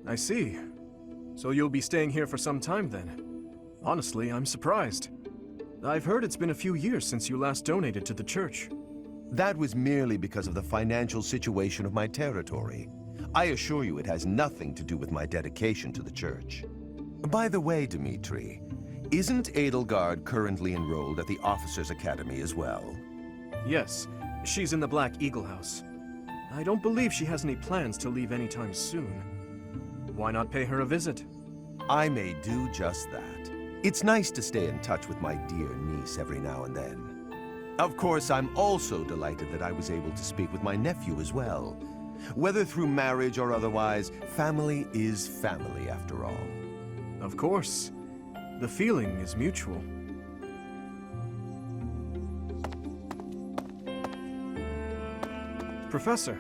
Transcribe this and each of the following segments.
I see. So you'll be staying here for some time then. Honestly, I'm surprised. I've heard it's been a few years since you last donated to the church. That was merely because of the financial situation of my territory. I assure you it has nothing to do with my dedication to the church. By the way, Dimitri, isn't Edelgard currently enrolled at the Officers' Academy as well? Yes, she's in the Black Eagle House. I don't believe she has any plans to leave anytime soon. Why not pay her a visit? I may do just that. It's nice to stay in touch with my dear niece every now and then. Of course, I'm also delighted that I was able to speak with my nephew as well. Whether through marriage or otherwise, family is family after all. Of course. The feeling is mutual. Professor,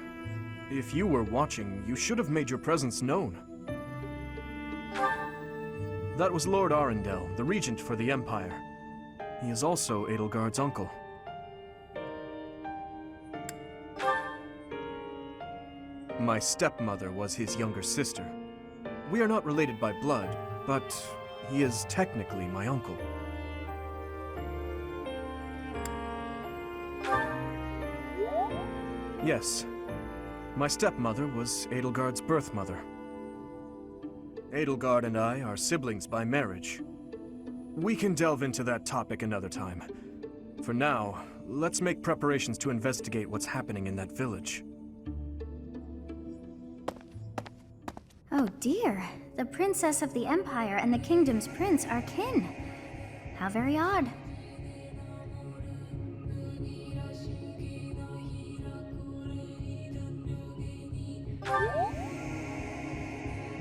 if you were watching, you should have made your presence known. That was Lord Arundel, the regent for the Empire. He is also Edelgard's uncle. My stepmother was his younger sister. We are not related by blood, but he is technically my uncle. Yes, my stepmother was Edelgard's birth mother. Edelgard and I are siblings by marriage. We can delve into that topic another time. For now, let's make preparations to investigate what's happening in that village. Oh dear, the princess of the Empire and the kingdom's prince are kin. How very odd.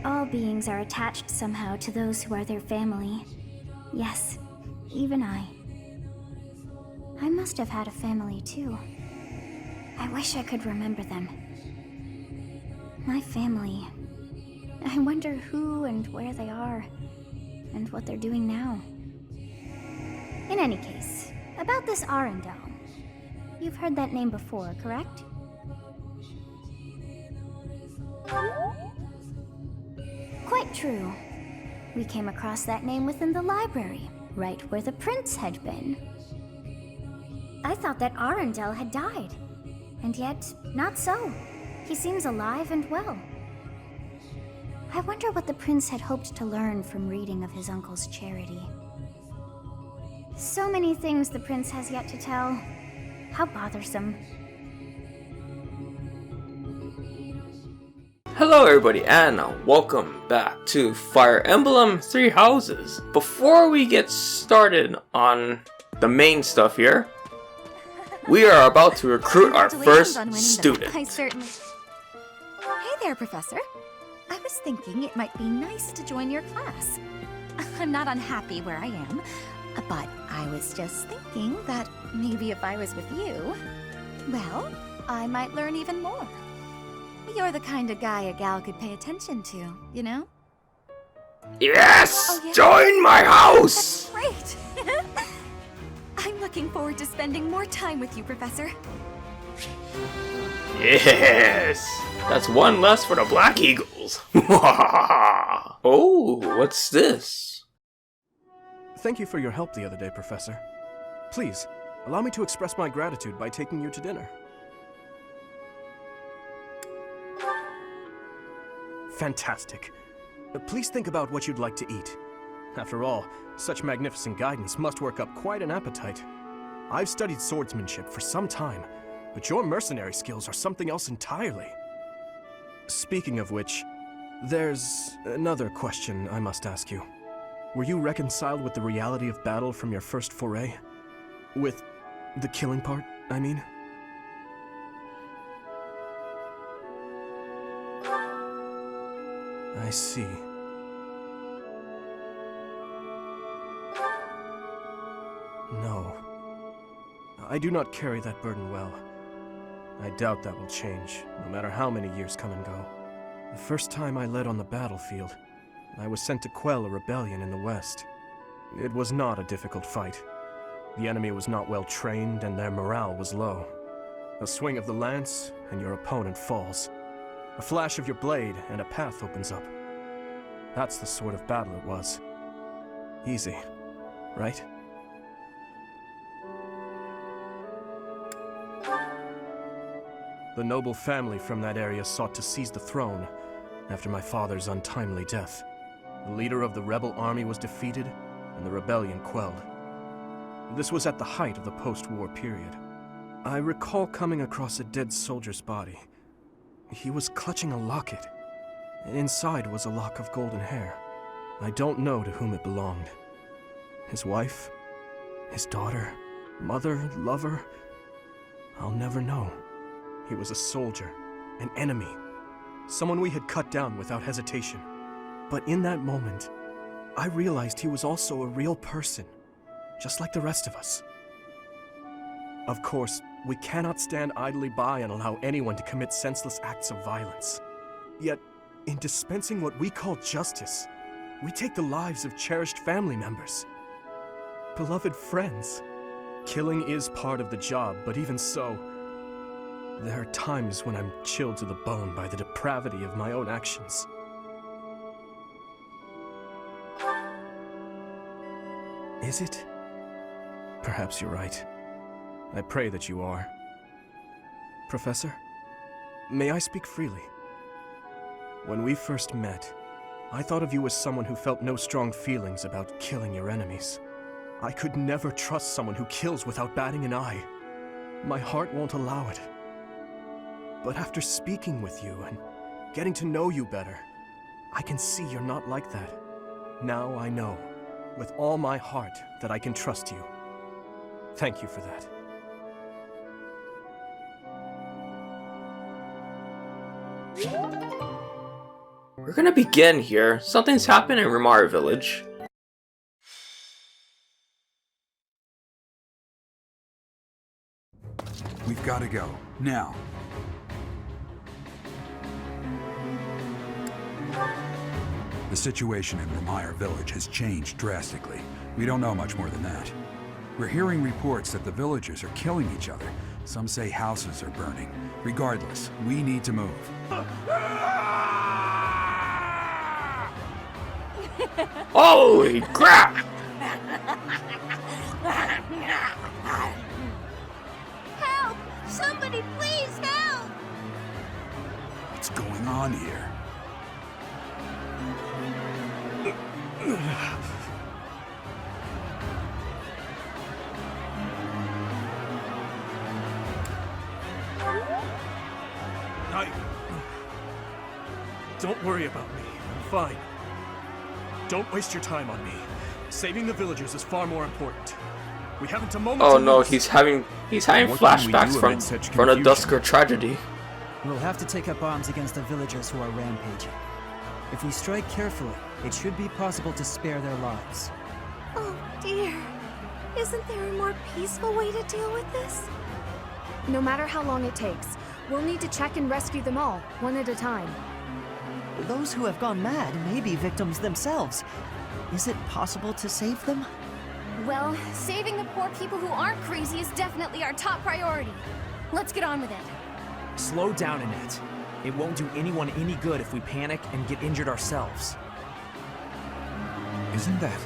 All beings are attached somehow to those who are their family. Yes, even I. I must have had a family too. I wish I could remember them. My family. I wonder who and where they are, and what they're doing now. In any case, about this Arundel. You've heard that name before, correct? Quite true. We came across that name within the library, right where the prince had been. I thought that Arundel had died, and yet, not so. He seems alive and well. I wonder what the prince had hoped to learn from reading of his uncle's charity. So many things the prince has yet to tell. How bothersome. Hello everybody and welcome back to Fire Emblem Three Houses. Before we get started on the main stuff here, we are about to recruit our first student. I certainly... Hey there, Professor. I was thinking it might be nice to join your class. I'm not unhappy where I am, but I was just thinking that maybe if I was with you, well, I might learn even more. You're the kind of guy a gal could pay attention to, you know? Yes! Oh, yeah? Join my house! That's great! I'm looking forward to spending more time with you, Professor. Yes! That's one less for the Black Eagles. Oh, what's this? Thank you for your help the other day, Professor. Please, allow me to express my gratitude by taking you to dinner. Fantastic. Please think about what you'd like to eat. After all, such magnificent guidance must work up quite an appetite. I've studied swordsmanship for some time, but your mercenary skills are something else entirely. Speaking of which, there's another question I must ask you. Were you reconciled with the reality of battle from your first foray? With the killing part, I mean? I see. No. I do not carry that burden well. I doubt that will change, no matter how many years come and go. The first time I led on the battlefield, I was sent to quell a rebellion in the west. It was not a difficult fight. The enemy was not well trained, and their morale was low. A swing of the lance, and your opponent falls. A flash of your blade, and a path opens up. That's the sort of battle it was. Easy, right? The noble family from that area sought to seize the throne after my father's untimely death. The leader of the rebel army was defeated, and the rebellion quelled. This was at the height of the post-war period. I recall coming across a dead soldier's body. He was clutching a locket. Inside was a lock of golden hair. I don't know to whom it belonged. His wife? His daughter? Mother? Lover? I'll never know. He was a soldier, an enemy, someone we had cut down without hesitation. But in that moment, I realized he was also a real person, just like the rest of us. Of course, we cannot stand idly by and allow anyone to commit senseless acts of violence. Yet, in dispensing what we call justice, we take the lives of cherished family members, beloved friends. Killing is part of the job, but even so, there are times when I'm chilled to the bone by the depravity of my own actions. Is it? Perhaps you're right. I pray that you are. Professor, may I speak freely? When we first met, I thought of you as someone who felt no strong feelings about killing your enemies. I could never trust someone who kills without batting an eye. My heart won't allow it. But after speaking with you and getting to know you better, I can see you're not like that. Now I know, with all my heart, that I can trust you. Thank you for that. We're gonna begin here. Something's happened in Remire Village. We've got to go. Now. The situation in Remire Village has changed drastically. We don't know much more than that. We're hearing reports that the villagers are killing each other. Some say houses are burning. Regardless, we need to move. Holy crap! Help! Somebody please help! What's going on here? Don't worry about me. I'm fine. Don't waste your time on me. Saving the villagers is far more important. We haven't a moment Oh to no, lose. he's having flashbacks from the Dusker tragedy. We'll have to take up arms against the villagers who are rampaging. If we strike carefully, it should be possible to spare their lives. Oh dear. Isn't there a more peaceful way to deal with this? No matter how long it takes, we'll need to check and rescue them all, one at a time. Those who have gone mad may be victims themselves. Is it possible to save them? Well, saving the poor people who aren't crazy is definitely our top priority. Let's get on with it. Slow down, Annette. It won't do anyone any good if we panic and get injured ourselves. Isn't that...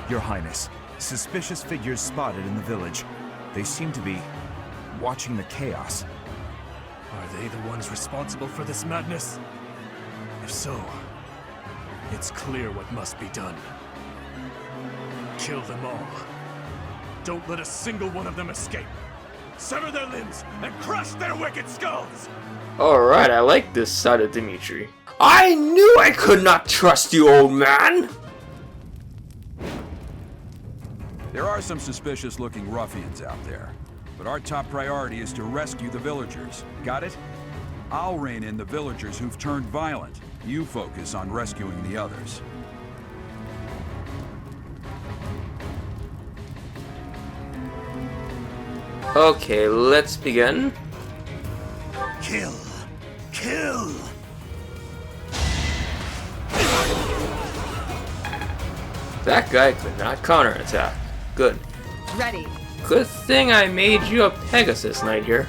Your Highness, suspicious figures spotted in the village. They seem to be watching the chaos. Are they the ones responsible for this madness? If so, it's clear what must be done. Kill them all. Don't let a single one of them escape. Sever their limbs and crush their wicked skulls! Alright, I like this side of Dimitri. I knew I could not trust you, old man! There are some suspicious-looking ruffians out there, but our top priority is to rescue the villagers. Got it? I'll rein in the villagers who've turned violent. You focus on rescuing the others. Okay, let's begin. Kill! Kill! That guy could not counterattack. Good. Ready. Good thing I made you a Pegasus Knight here.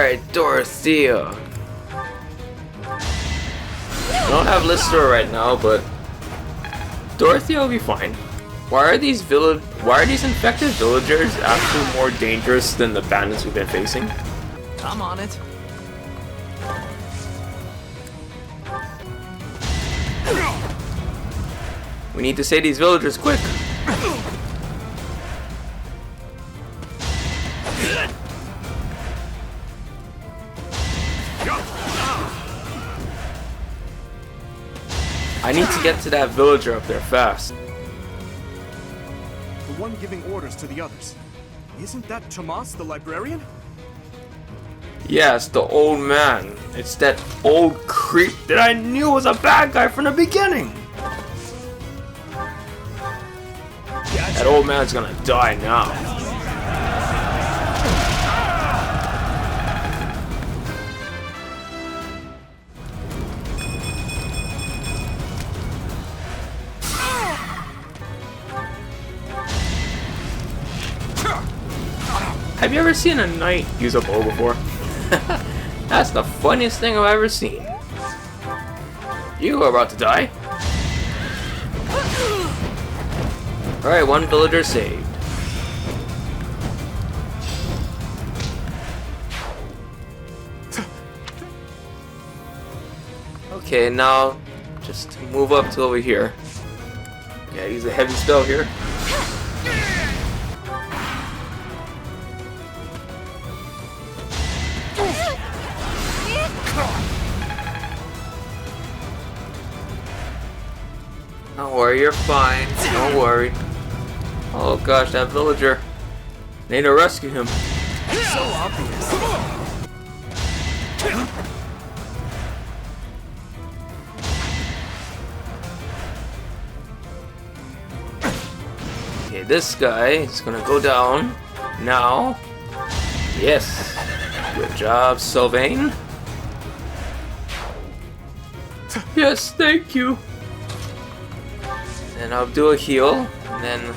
Alright, Dorothea. I don't have Lister right now, but Dorothea will be fine. Why are these infected villagers actually more dangerous than the bandits we've been facing? I'm on it. We need to save these villagers quick. I need to get to that villager up there fast. The one giving orders to the others. Isn't that Tomas, the librarian? Yes, the old man. It's that old creep that I knew was a bad guy from the beginning. That old man's gonna die now. Have you ever seen a knight use a bow before? That's the funniest thing I've ever seen. You are about to die. Alright, one villager saved. Okay, now just move up to over here. Yeah, use a heavy spell here. Don't worry, you're fine. Don't worry. Oh gosh, that villager. Need to rescue him. So obvious. Okay, this guy is gonna go down now. Yes. Good job, Sylvain. Yes, thank you. And I'll do a heal, and then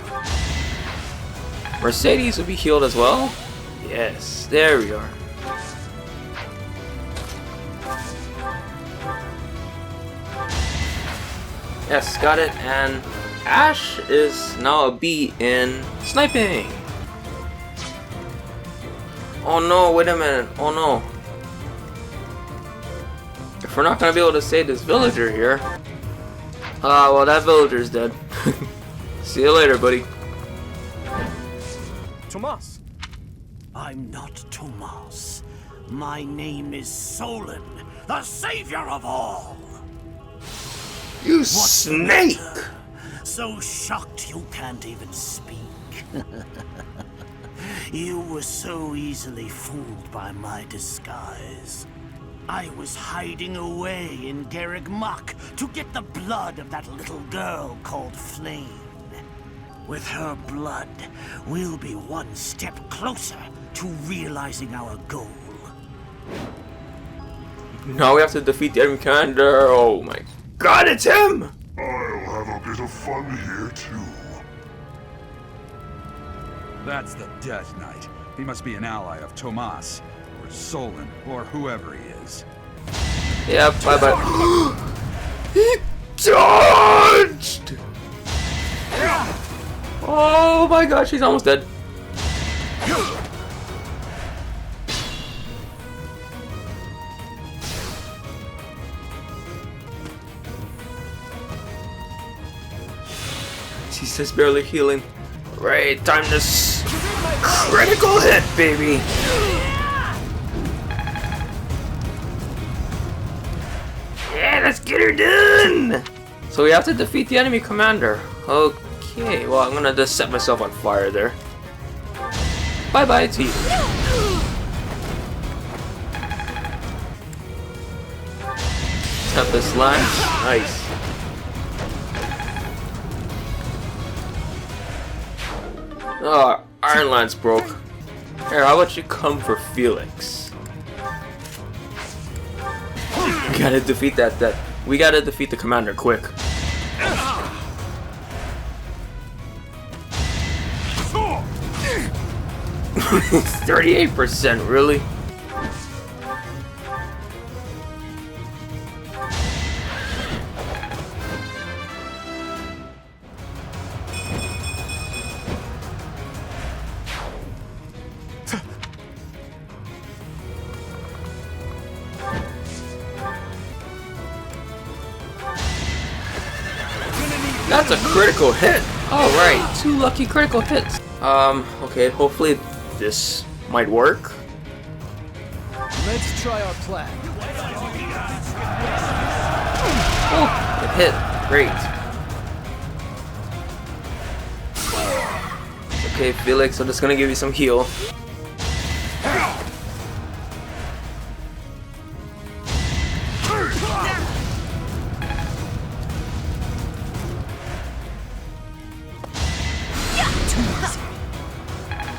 Mercedes will be healed as well. Yes, there we are. Yes, got it. And Ash is now a B in sniping. Oh no, wait a minute. Oh no. If we're not gonna be able to save this villager here. Well, that villager's dead. See you later, buddy. Tomas! I'm not Tomas. My name is Solon, the savior of all. You snake! So shocked you can't even speak. You were so easily fooled by my disguise. I was hiding away in Garreg Mach to get the blood of that little girl called Flame. With her blood, we'll be one step closer to realizing our goal. Now we have to defeat the enemy commander. Oh my god, it's him! I'll have a bit of fun here too. That's the Death Knight. He must be an ally of Tomas, or Solon, or whoever he is. Yeah, bye-bye. He dodged! Oh my gosh, he's almost dead. She's just barely healing. Right, time to critical hit, baby. Yeah, let's get her done. So we have to defeat the enemy commander. Okay, well I'm gonna just set myself on fire there. Bye bye to you. Tempest Lance, nice. Oh, Iron Lance broke. Here, how about you come for Felix? We gotta defeat that. We gotta defeat the commander quick. 38%, really? That's a critical hit. All right, 2 lucky critical hits. Okay, hopefully this might work. Let's try our plan. Oh, it hit. Great. Okay, Felix, I'm just gonna give you some heal.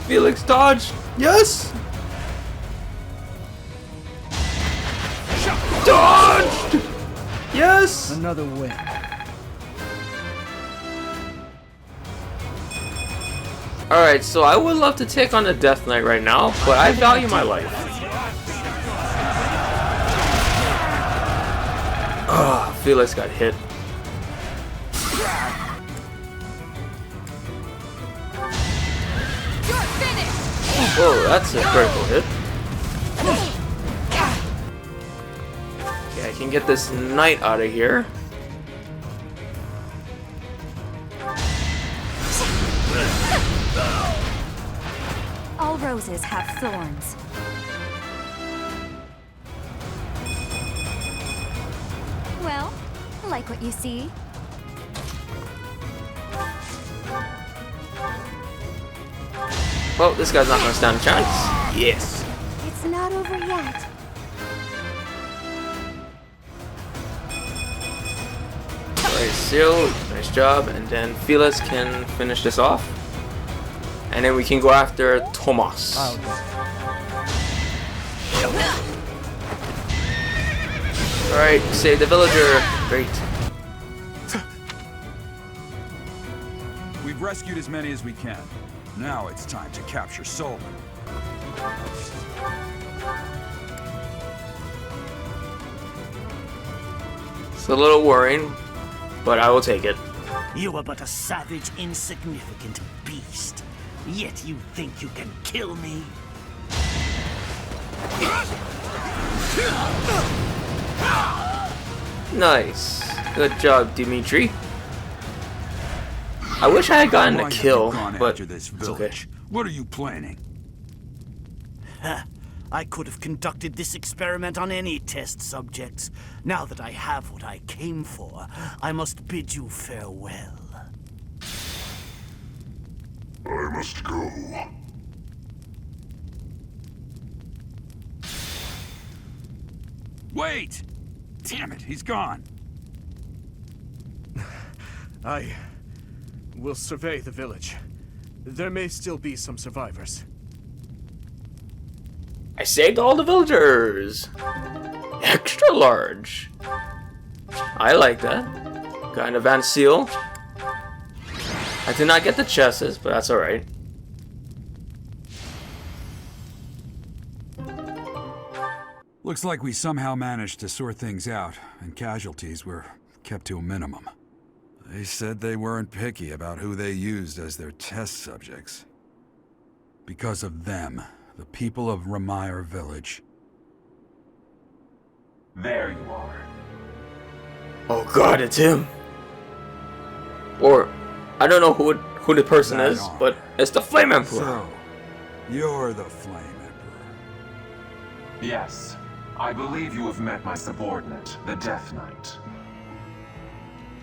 Felix, dodge! Yes! Dodged! Yes! Another win. Alright, so I would love to take on the Death Knight right now, but I value my life. Ah, Felix got hit. Whoa, that's a critical hit. Okay, I can get this knight out of here. All roses have thorns. Well, like what you see. Well, this guy's not gonna stand a chance. Yes. It's not over yet. Alright, Seal, nice job. And then Felix can finish this off. And then we can go after Tomas. I'll go. Alright, save the villager. Great. We've rescued as many as we can. Now it's time to capture Solon. It's a little worrying, but I will take it. You are but a savage, insignificant beast. Yet you think you can kill me? Nice. Good job, Dimitri. I wish I had gotten a kill, but this it's okay. What are you planning? I could have conducted this experiment on any test subjects. Now that I have what I came for, I must bid you farewell. I must go. Wait! Damn it, he's gone. I will survey the village. There may still be some survivors. I saved all the villagers! Extra large! I like that. Got an advanced seal. I did not get the chests, but that's alright. Looks like we somehow managed to sort things out, and casualties were kept to a minimum. They said they weren't picky about who they used as their test subjects. Because of them, the people of Remire Village. There you are. Oh god, it's him! Or, I don't know who the person is, but it's the Flame Emperor! So, you're the Flame Emperor. Yes, I believe you have met my subordinate, the Death Knight.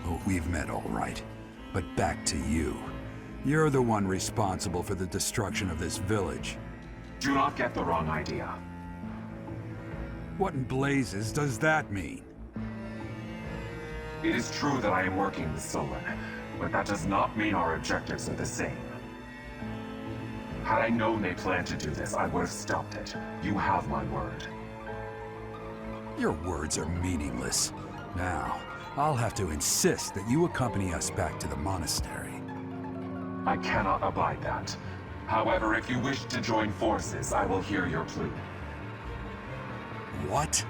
Oh, we've met all right. But back to you. You're the one responsible for the destruction of this village. Do not get the wrong idea. What in blazes does that mean? It is true that I am working with Solon, but that does not mean our objectives are the same. Had I known they planned to do this, I would have stopped it. You have my word. Your words are meaningless. Now, I'll have to insist that you accompany us back to the monastery. I cannot abide that. However, if you wish to join forces, I will hear your plea. What?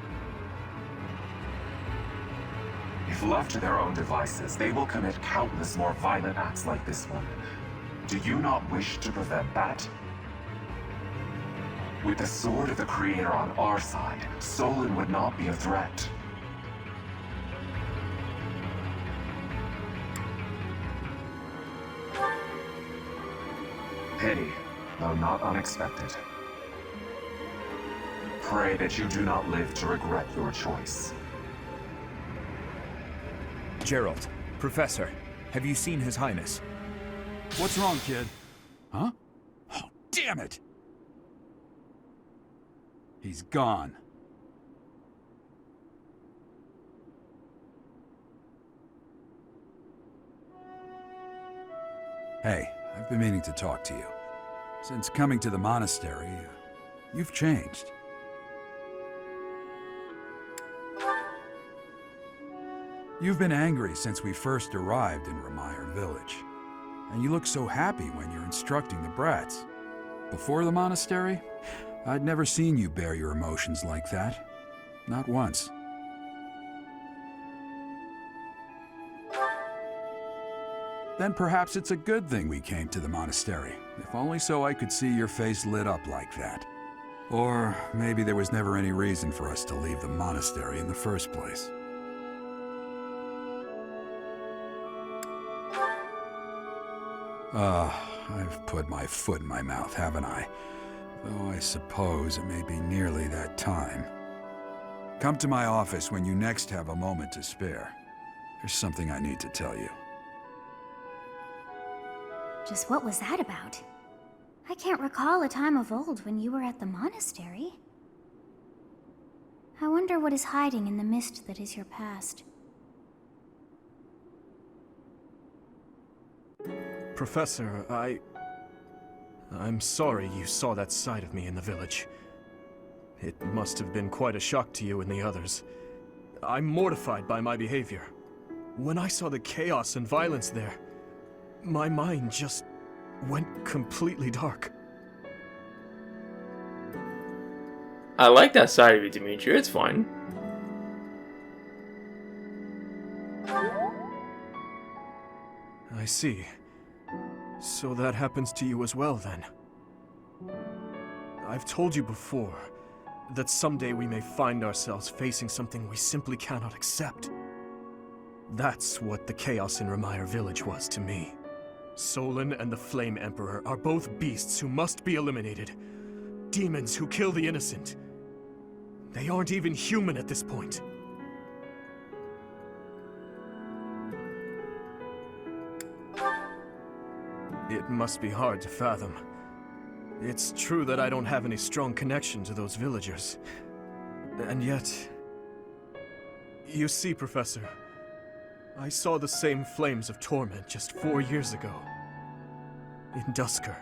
If left to their own devices, they will commit countless more violent acts like this one. Do you not wish to prevent that? With the sword of the Creator on our side, Solon would not be a threat. Pity, though not unexpected. Pray that you do not live to regret your choice. Gerald, Professor, have you seen His Highness? What's wrong, kid? Huh? Oh, damn it! He's gone. Hey, I've been meaning to talk to you. Since coming to the monastery, you've changed. You've been angry since we first arrived in Remire Village. And you look so happy when you're instructing the brats. Before the monastery, I'd never seen you bear your emotions like that. Not once. Then perhaps it's a good thing we came to the monastery, if only so I could see your face lit up like that. Or maybe there was never any reason for us to leave the monastery in the first place. I've put my foot in my mouth, haven't I? Though I suppose it may be nearly that time. Come to my office when you next have a moment to spare. There's something I need to tell you. Just what was that about? I can't recall a time of old when you were at the monastery. I wonder what is hiding in the mist that is your past. Professor, I'm sorry you saw that side of me in the village. It must have been quite a shock to you and the others. I'm mortified by my behavior. When I saw the chaos and violence there, my mind just went completely dark. I like that side of you, Dimitri. It's fine. I see. So that happens to you as well, then. I've told you before that someday we may find ourselves facing something we simply cannot accept. That's what the chaos in Remire Village was to me. Solon and the Flame Emperor are both beasts who must be eliminated. Demons who kill the innocent. They aren't even human at this point. It must be hard to fathom. It's true that I don't have any strong connection to those villagers. And yet... You see, Professor, I saw the same flames of torment just 4 years ago. In Dusker.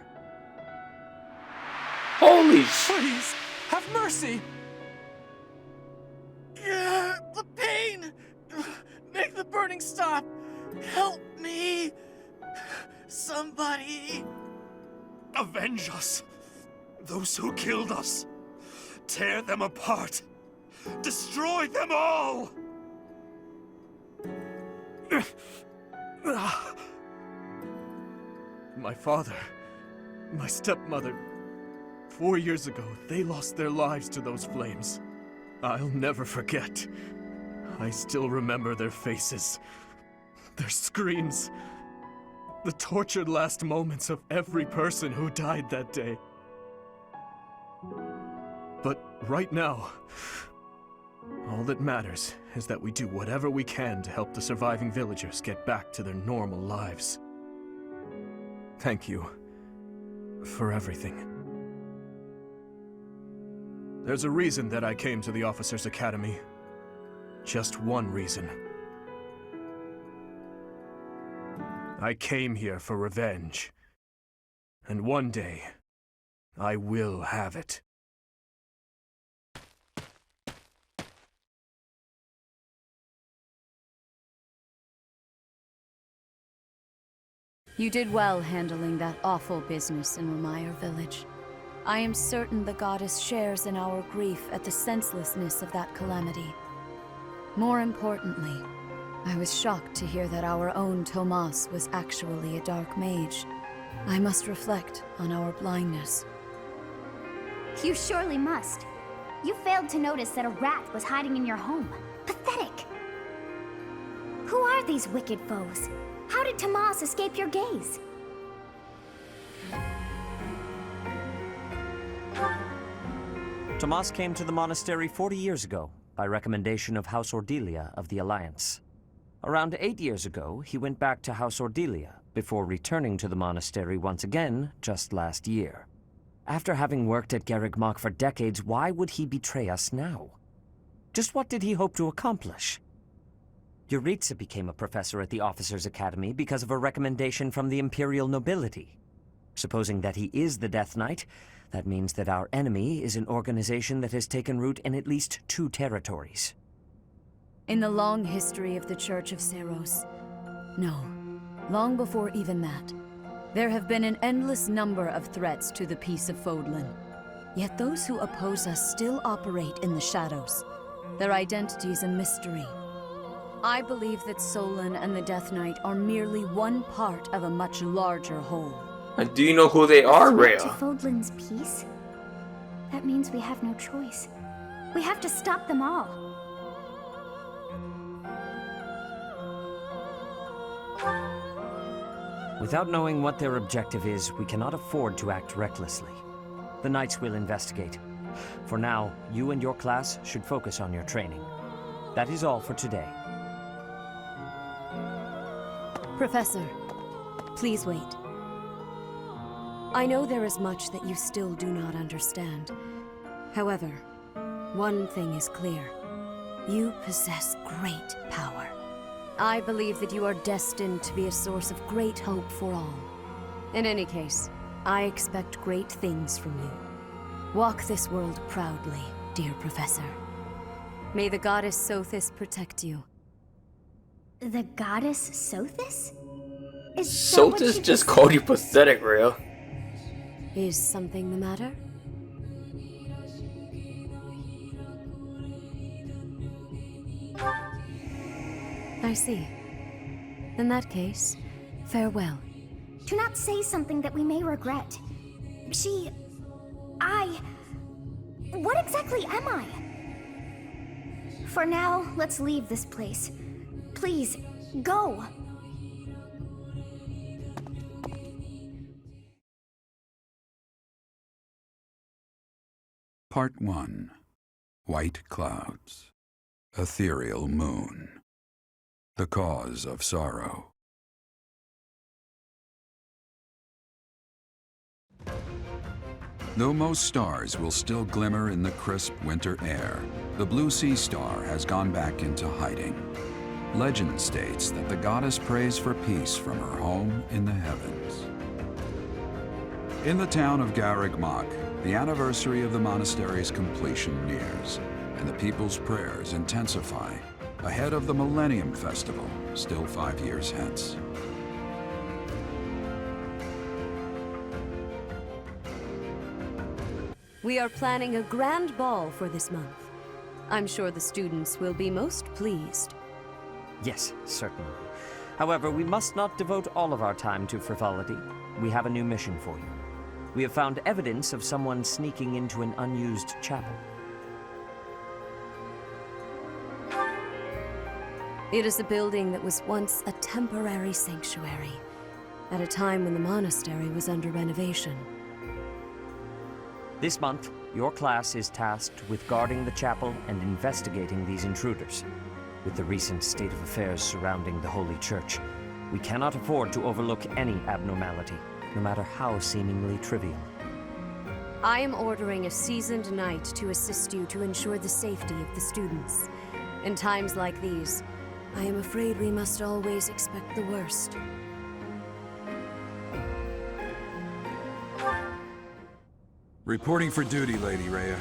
Holy Please, have mercy! The pain! Make the burning stop! Help me! Somebody! Avenge us! Those who killed us! Tear them apart! Destroy them all! My father, my stepmother, 4 years ago, they lost their lives to those flames. I'll never forget. I still remember their faces, their screams, the tortured last moments of every person who died that day. But right now, all that matters is that we do whatever we can to help the surviving villagers get back to their normal lives. Thank you for everything. There's a reason that I came to the Officers' Academy. Just one reason. I came here for revenge. And one day, I will have it. You did well handling that awful business in Remire Village. I am certain the goddess shares in our grief at the senselessness of that calamity. More importantly, I was shocked to hear that our own Tomas was actually a dark mage. I must reflect on our blindness. You surely must. You failed to notice that a rat was hiding in your home. Pathetic! Who are these wicked foes? How did Tomas escape your gaze? Tomas came to the monastery 40 years ago, by recommendation of House Ordelia of the Alliance. Around 8 years ago, he went back to House Ordelia, before returning to the monastery once again just last year. After having worked at Garreg Mach for decades, why would he betray us now? Just what did he hope to accomplish? Yuritsa became a professor at the Officers' Academy because of a recommendation from the Imperial nobility. Supposing that he is the Death Knight, that means that our enemy is an organization that has taken root in at least 2 territories. In the long history of the Church of Seros, no, long before even that, there have been an endless number of threats to the peace of Fodlan. Yet those who oppose us still operate in the shadows. Their identity's a mystery. I believe that Solon and the Death Knight are merely one part of a much larger whole. And do you know who they are, Rhea? To Fodlan's peace? That means we have no choice. We have to stop them all. Without knowing what their objective is, we cannot afford to act recklessly. The Knights will investigate. For now, you and your class should focus on your training. That is all for today. Professor, please wait. I know there is much that you still do not understand. However, one thing is clear. You possess great power. I believe that you are destined to be a source of great hope for all. In any case, I expect great things from you. Walk this world proudly, dear Professor. May the goddess Sothis protect you. The goddess Sothis? Sothis just called you pathetic, Rhea. Is something the matter? I see. In that case, farewell. Do not say something that we may regret. What exactly am I? For now, let's leave this place. Please, go! Part 1. White Clouds. Ethereal Moon. The Cause of Sorrow. Though most stars will still glimmer in the crisp winter air, the blue sea star has gone back into hiding. Legend states that the goddess prays for peace from her home in the heavens. In the town of Garreg Mach, the anniversary of the monastery's completion nears, and the people's prayers intensify ahead of the Millennium Festival, still 5 years hence. We are planning a grand ball for this month. I'm sure the students will be most pleased. Yes, certainly. However, we must not devote all of our time to frivolity. We have a new mission for you. We have found evidence of someone sneaking into an unused chapel. It is a building that was once a temporary sanctuary, at a time when the monastery was under renovation. This month, your class is tasked with guarding the chapel and investigating these intruders. With the recent state of affairs surrounding the Holy Church, we cannot afford to overlook any abnormality, no matter how seemingly trivial. I am ordering a seasoned knight to assist you to ensure the safety of the students. In times like these, I am afraid we must always expect the worst. Reporting for duty, Lady Rhea.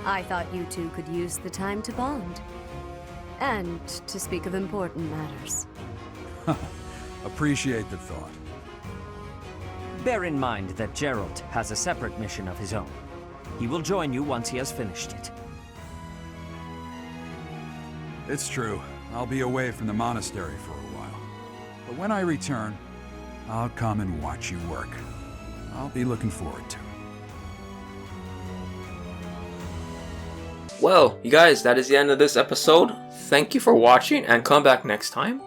I thought you two could use the time to bond. And to speak of important matters. Appreciate the thought. Bear in mind that Geralt has a separate mission of his own. He will join you once he has finished it. It's true. I'll be away from the monastery for a while. But when I return, I'll come and watch you work. I'll be looking forward to it. Well, you guys, that is the end of this episode. Thank you for watching, and come back next time.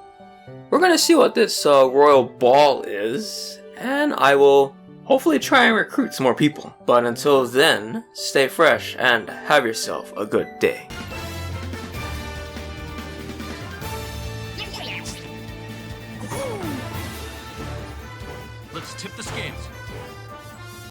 We're gonna see what this royal ball is, and I will hopefully try and recruit some more people. But until then, stay fresh and have yourself a good day.